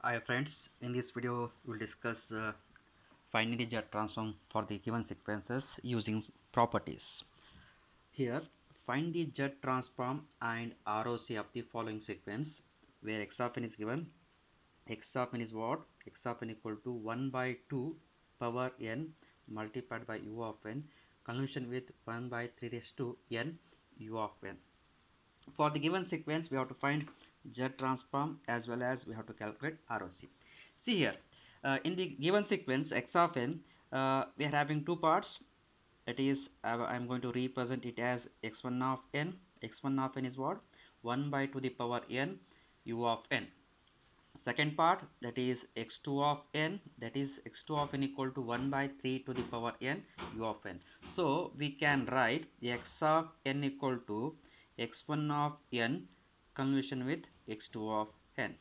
Hi friends, in this video we'll discuss finding the Z transform for the given sequences using properties. Here find the Z transform and ROC of the following sequence where x of n is given. X of n is what? X of n equal to 1 by 2 power n multiplied by u of n convolution with 1 by 3 raised to n u of n. For the given sequence we have to find Z transform as well as we have to calculate ROC. See here, in the given sequence x of n, we are having two parts. That is, I am going to represent it as x1 of n. X1 of n is what? 1 by 2 the power n u of n. Second part, that is x2 of n, that is x2 of n equal to 1 by 3 to the power n u of n. So we can write x of n equal to x1 of n convolution with x2 of n.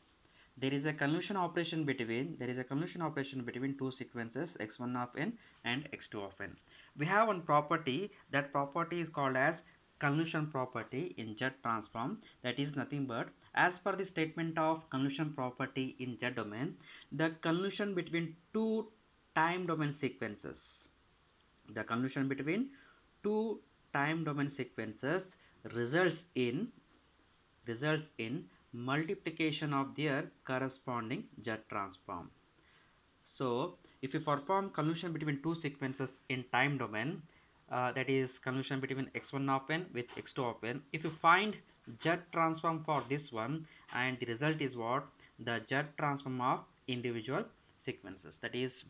There is a convolution operation between two sequences x1 of n and x2 of n. We have one property. That property is called as convolution property in Z transform. That is nothing but, as per the statement of convolution property in Z domain, the convolution between two time domain sequences, the convolution between two time domain sequences results in multiplication of their corresponding Z transform. So if you perform convolution between two sequences in time domain, that is convolution between x1 of n with x2 of n, if you find Z transform for this one, and the result is what? The Z transform of individual sequences, that is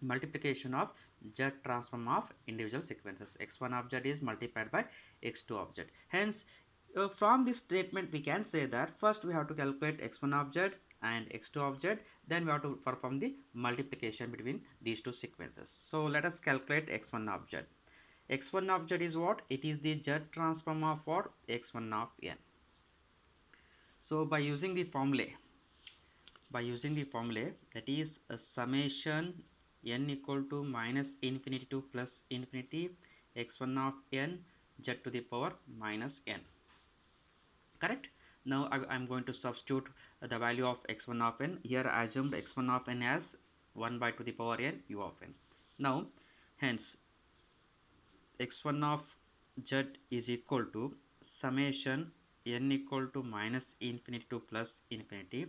multiplication of Z transform of individual sequences. X1 of Z is multiplied by x2 of Z. Hence, from this statement we can say that first we have to calculate x1 of Z and x2 of Z, then we have to perform the multiplication between these two sequences. So let us calculate x1 of Z. X1 of Z is what? It is the Z transform of what? X1 of n. So by using the formula, that is a summation n equal to minus infinity to plus infinity x1 of n Z to the power minus n. Correct? Now I am going to substitute the value of x1 of n. Here I assumed x1 of n as 1 by 2 the power n u of n. Now hence x1 of Z is equal to summation n equal to minus infinity to plus infinity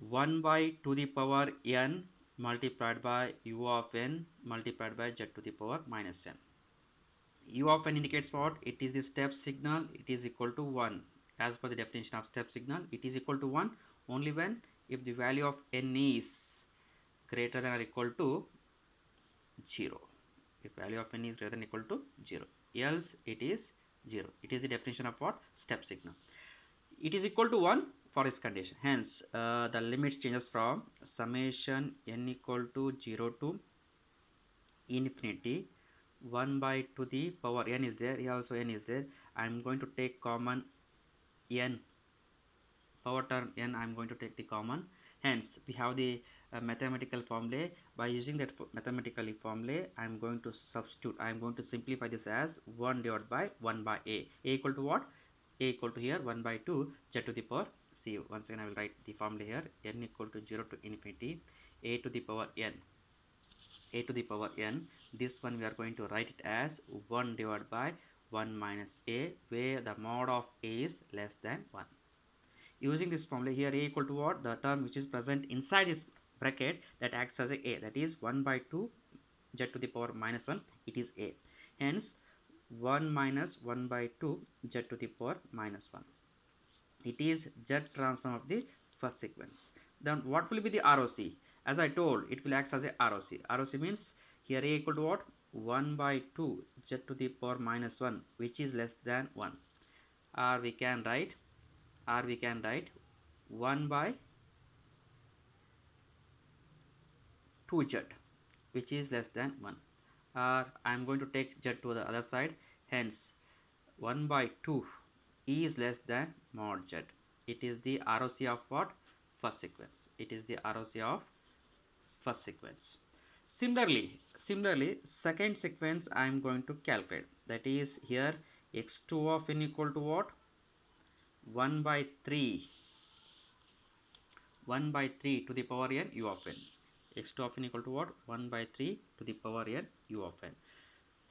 1 by 2 the power n multiplied by u of n multiplied by Z to the power minus n. U of n indicates what? It is the step signal. It is equal to 1. As per the definition of step signal, it is equal to 1 only when if the value of n is greater than or equal to 0. If value of n is greater than or equal to 0, else it is 0. It is the definition of what? Step signal. It is equal to 1 for this condition. Hence, the limit changes from summation n equal to 0 to infinity 1 by 2 the power n is there. Here also n is there. I am going to take common n, power term n I am going to take the common. Hence we have the mathematical formula. By using that mathematical formula, I am going to substitute, I am going to simplify this as 1 divided by 1 by a equal to what? A equal to here 1 by 2 Z to the power. See, once again I will write the formula here. N equal to 0 to infinity a to the power n, a to the power n. This one we are going to write it as 1 divided by 1 minus a, where the mod of a is less than 1. Using this formula, here a equal to what? The term which is present inside this bracket that acts as a, that is 1 by 2 Z to the power minus 1, it is a. Hence 1 minus 1 by 2 Z to the power minus 1. It is Z transform of the first sequence. Then what will be the ROC? As I told, it will act as a ROC. ROC means here a equal to what? 1 by 2 Z to the power minus 1, which is less than 1. Or we can write 1 by 2Z, which is less than 1. Or I am going to take Z to the other side. Hence 1 by 2 is less than mod Z. It is the ROC of what? First sequence. It is the ROC of first sequence. Similarly, second sequence I am going to calculate. That is here x2 of n equal to what? 1 by 3 1 by 3 to the power n u of n. x2 of n equal to what? 1 by 3 to the power n u of n.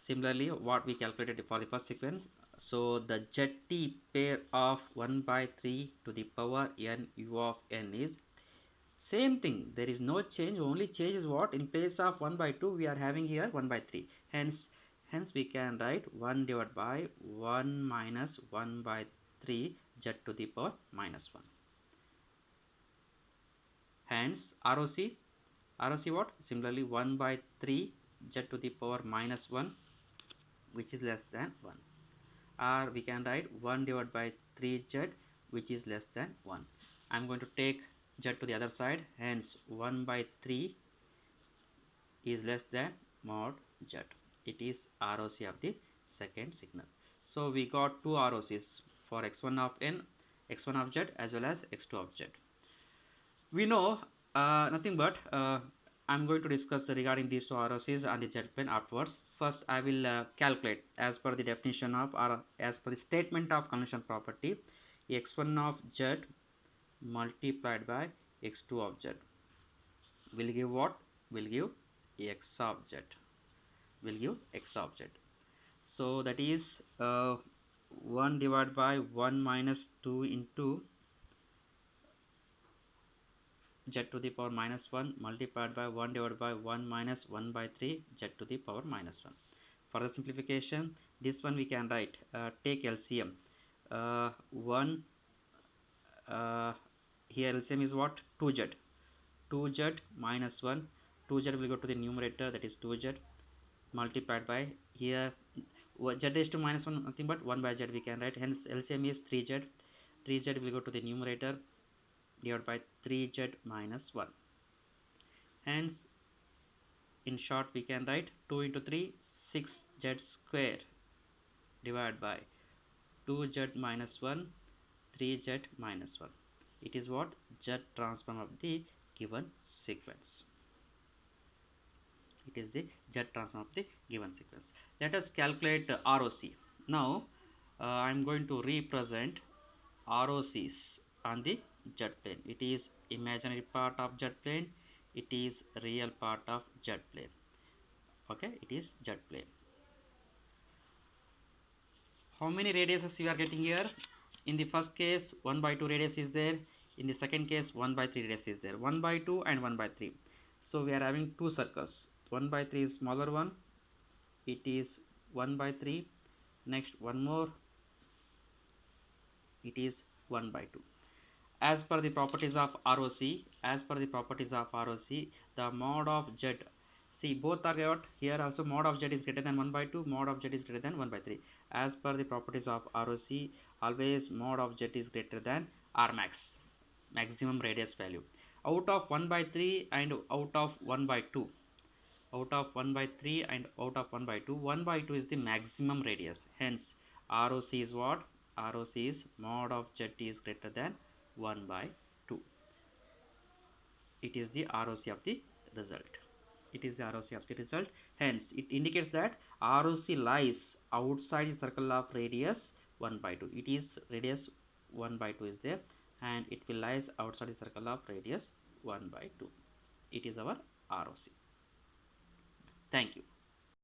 Similarly, what we calculated for the first sequence, so the zt pair of 1 by 3 to the power n u of n is same thing. There is no change. Only change is what? In place of 1 by 2 we are having here 1 by 3. Hence we can write 1 divided by 1 minus 1 by 3 z to the power minus 1. Hence ROC what? Similarly 1 by 3 z to the power minus 1, which is less than 1, or we can write 1 divided by 3z, which is less than 1. I am going to take z to the other side, hence 1 by 3 is less than mod z. It is ROC of the second signal. So we got two ROCs for x1 of n, x1 of z, as well as x2 of z. We know nothing but I'm going to discuss regarding these two ROCs and the z plane afterwards. First I will calculate as per the definition of, or as per the statement of conventional property, x1 of z multiplied by x2 of z will give what? Will give x of z. Will give x of z. So that is 1 divided by 1 minus 2 into z to the power minus 1 multiplied by 1 divided by 1 minus 1 by 3 z to the power minus 1. For the simplification, this one we can write, take LCM. 1 here LCM is what? 2z. 2z minus 1. 2z will go to the numerator, that is 2z, multiplied by here z raised to minus 1, nothing but 1 by z we can write. Hence LCM is 3z. 3z will go to the numerator, divided by 3z minus 1. Hence in short we can write 2 into 3, 6z square, divided by 2z minus 1, 3z minus 1. It is what? Z transform of the given sequence. It is the Z transform of the given sequence. Let us calculate ROC. Now I am going to represent ROCs on the Z plane. It is imaginary part of Z plane. It is real part of Z plane. Okay, it is Z plane. How many radiuses you are getting here? In the first case 1 by 2 radius is there. In the second case 1 by 3 radius is there. 1 by 2 and 1 by 3. So we are having two circles. 1 by 3 is smaller one. It is 1 by 3. Next one more. It is 1 by 2. As per the properties of ROC, the mod of Z, see both are what? Here also mod of Z is greater than 1 by 2, mod of Z is greater than 1 by 3. As per the properties of ROC, always mod of Z is greater than R max, maximum radius value. Out of 1 by 3 and out of 1 by 2, out of 1 by 3 and out of 1 by 2, 1 by 2 is the maximum radius. Hence ROC is what? ROC is mod of Z is greater than 1 by 2. It is the ROC of the result. It is the ROC of the result. Hence it indicates that ROC lies outside the circle of radius 1 by 2. It is radius 1 by 2 is there, and it will lies outside the circle of radius 1 by 2. It is our ROC. Thank you.